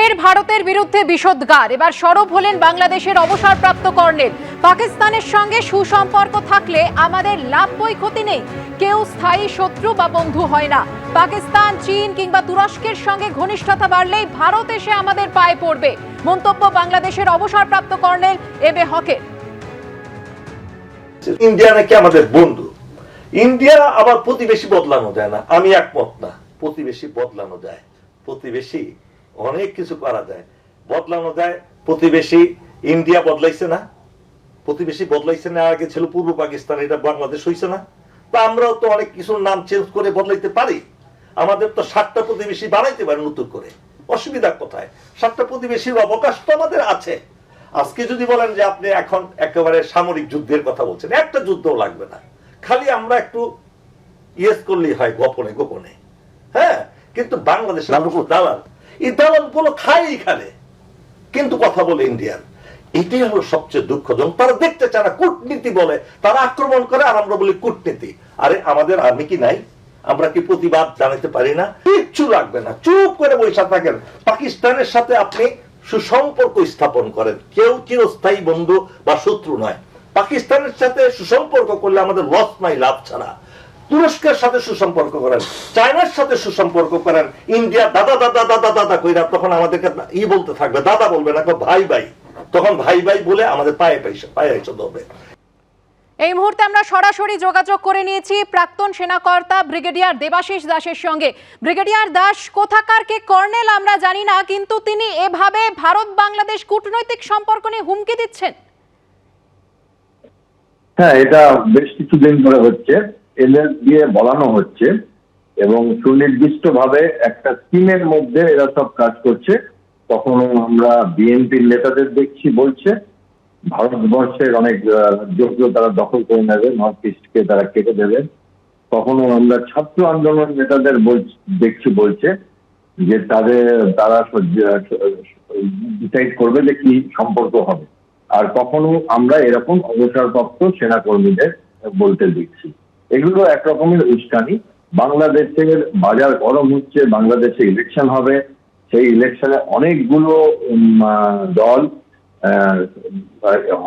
ফের ভারতের বিরুদ্ধে বিষোদ্গার। এবার সরব হলেন বাংলাদেশের অবসরপ্রাপ্ত কর্নেল। পাকিস্তানের সঙ্গে সুসম্পর্ক থাকলে আমাদের লাভ বই ক্ষতি নেই, কেউ স্থায়ী শত্রু বা বন্ধু হয় না। পাকিস্তান, চীন কিংবা তুরস্কের সঙ্গে ঘনিষ্ঠতা বাড়লেই ভারত এসে আমাদের পায়ে পড়বে, মন্তব্য বাংলাদেশের অবসরপ্রাপ্ত কর্নেল এবে হকের। ইন্ডিয়া নাকি আমাদের বন্ধু। ইন্ডিয়া আবার প্রতিবেশী বদলানো যায় না, আমি একমত না। প্রতিবেশী বদলানো যায়, প্রতিবেশী অনেক কিছু করা যায়, বদলানো যায়। প্রতিবেশী ইন্ডিয়া বদলাইছে না, প্রতিবেশী বদলাইছে না, আগে ছিল পূর্ব পাকিস্তান, এটা বাংলাদেশ হইছে না। তা আমরাও তো অনেক কিছু নাম চেঞ্জ করে বদলাইতে পারি। আমাদের তো 7টা প্রতিবেশী বানাইতে পারে নতুন করে, অসুবিধা কোথায়? 7টা প্রতিবেশীর অবকাশ তো আমাদের আছে। আজকে যদি বলেন যে আপনি এখন একেবারে সামরিক যুদ্ধের কথা বলছেন, একটা যুদ্ধও লাগবে না, খালি আমরা একটু ইয়েস করলেই হয় গোপনে গোপনে। হ্যাঁ, কিন্তু বাংলাদেশের দালাল, এই দালাল গুলো খায় এখানে, কিন্তু কথা বলে ইন্ডিয়ার। এটাই হলো সবচেয়ে দুঃখজনক। তারা দেখতে চায় না, কূটনীতি বলে, তারা আক্রমণ করে আর আমরা বলি কূটনীতি। আরে আমাদের আর্মি কি নাই? আমরা কি প্রতিবাদ জানাতে পারি না? কিচ্ছু লাগবে না, চুপ করে বসে থাকেন। পাকিস্তানের সাথে আপনি সুসম্পর্ক স্থাপন করেন, কেউ চিরস্থায়ী বন্ধু বা শত্রু নয়। পাকিস্তানের সাথে সুসম্পর্ক করলে আমাদের লস নাই, লাভ ছাড়া। তুরস্কের সাথে সুসম্পর্ক করেন, চায়নার সাথে সুসম্পর্ক করেন। ইন্ডিয়া দাদা দাদা দাদা দাদা কইরা তখন আমাদেরকে বলতে থাকবে, দাদা বলবে না, ভাই ভাই, তখন ভাই ভাই বলে আমাদের পায়ে এসে ধরবে। এই মুহূর্তে আমরা সরাসরি যোগাযোগ করে নিয়েছি প্রাক্তন সেনাকর্তা ব্রিগেডিয়ার দেবাশিস দাসের সঙ্গে। ব্রিগেডিয়ার দাস কোথাকার কে কর্নেল আমরা জানি না, কিন্তু তিনি এভাবে ভারত বাংলাদেশ কূটনৈতিক সম্পর্ক নিয়ে হুমকি দিচ্ছেন। হ্যাঁ, এটা বেশ কিছুদিন ধরে হচ্ছে, এনএস দিয়ে বলানো হচ্ছে এবং সুনির্দিষ্টভাবে একটা স্কিমের মধ্যে এরা সব কাজ করছে। কখনো আমরা বিএনপির নেতাদের দেখছি বলছে ভারতবর্ষের অনেক রাজ্যগুলো তারা দখল করে নেবে, নর্থ ইস্টকে তারা কেটে দেবে। কখনো আমরা ছাত্র আন্দোলন নেতাদের দেখছি বলছে যে তারা ডিসাইড করবে যে কি সম্পর্ক হবে। আর কখনো আমরা এরকম অবসরপ্রাপ্ত সেনাকর্মীদের বলতে দেখছি। এগুলো একরকমের উস্কানি। বাংলাদেশের বাজার গরম হচ্ছে, বাংলাদেশে ইলেকশন হবে, সেই ইলেকশনে অনেকগুলো দল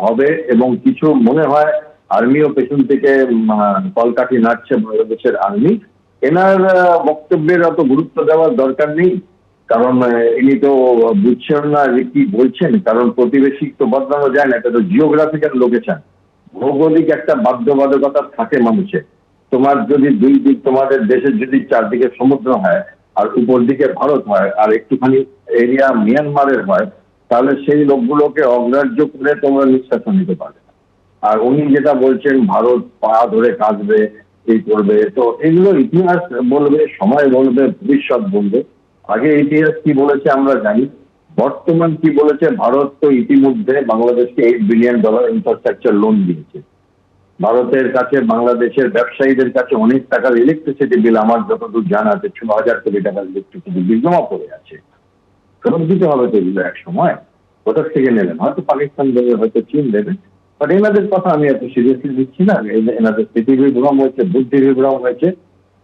হবে এবং কিছু মনে হয় আর্মিও পেছন থেকে কলকাঠি নাড়ছে বাংলাদেশের আর্মি। এনার বক্তব্যের অত গুরুত্ব দেওয়ার দরকার নেই, কারণ ইনি তো বুঝছেন না যে কি বলছেন। কারণ প্রতিবেশী তো বদলানো যায় না, এটা তো জিওগ্রাফিক্যাল লোকেশন, ভৌগোলিক একটা বাধ্যবাধকতা থাকে মানুষের। তোমার যদি দুই দিক, তোমাদের দেশের যদি চারদিকে সমুদ্র হয় আর উপর দিকে ভারত হয় আর একটুখানি এরিয়া মিয়ানমারের হয়, তাহলে সেই লোকগুলোকে অগ্রাহ্য করে তোমরা নিঃশ্বাস নিতে পারবে না। আর উনি যেটা বলছেন ভারত পা ধরে কাঁদবে, এই করবে, তো এগুলো ইতিহাস বলবে, সময় বলবে, ভবিষ্যৎ বলবে। আগে ইতিহাস কি বলেছে আমরা জানি, বর্তমান কি বলেছে। ভারত তো ইতিমধ্যে বাংলাদেশকে $8 বিলিয়ন ইনফ্রাস্ট্রাকচার লোন দিয়েছে। ভারতের কাছে, বাংলাদেশের ব্যবসায়ীদের কাছে অনেক টাকার ইলেকট্রিসিটি বিল, আমার যতদূর জানা আছে 6,000 কোটি টাকার ইলেকট্রিসিটি বিল জমা পড়ে আছে। ফেরত দিতে হবে তো এগুলো এক সময়। কোথা থেকে নেবেন? হয়তো পাকিস্তান দেবে, হয়তো চীন দেবে, বাট এনাদের কথা আমি এত সিরিয়াসলি দিচ্ছি না। এনাদের স্মৃতি বিভ্রম হয়েছে, বুদ্ধি বিভ্রম হয়েছে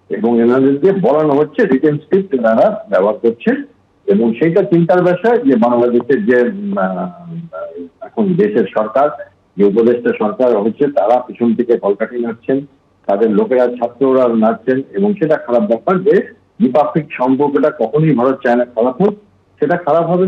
এবং এনাদেরকে বলানো হচ্ছে রিটেন স্ক্রিপ্ট তারা ব্যবহার করছে এবং সেইটা চিন্তার বিষয় যে বাংলাদেশের যে এখন দেশের সরকার, যে উপদেষ্টা সরকার হচ্ছে, তারা পিছন থেকে কলকাঠি নাড়ছেন, তাদের লোকেরা ছাত্ররা নাড়ছেন এবং সেটা খারাপ ব্যাপার। যে দ্বিপাক্ষিক সম্পর্কটা কখনই ভারত চায় না খারাপ হোক, সেটা খারাপ হবে।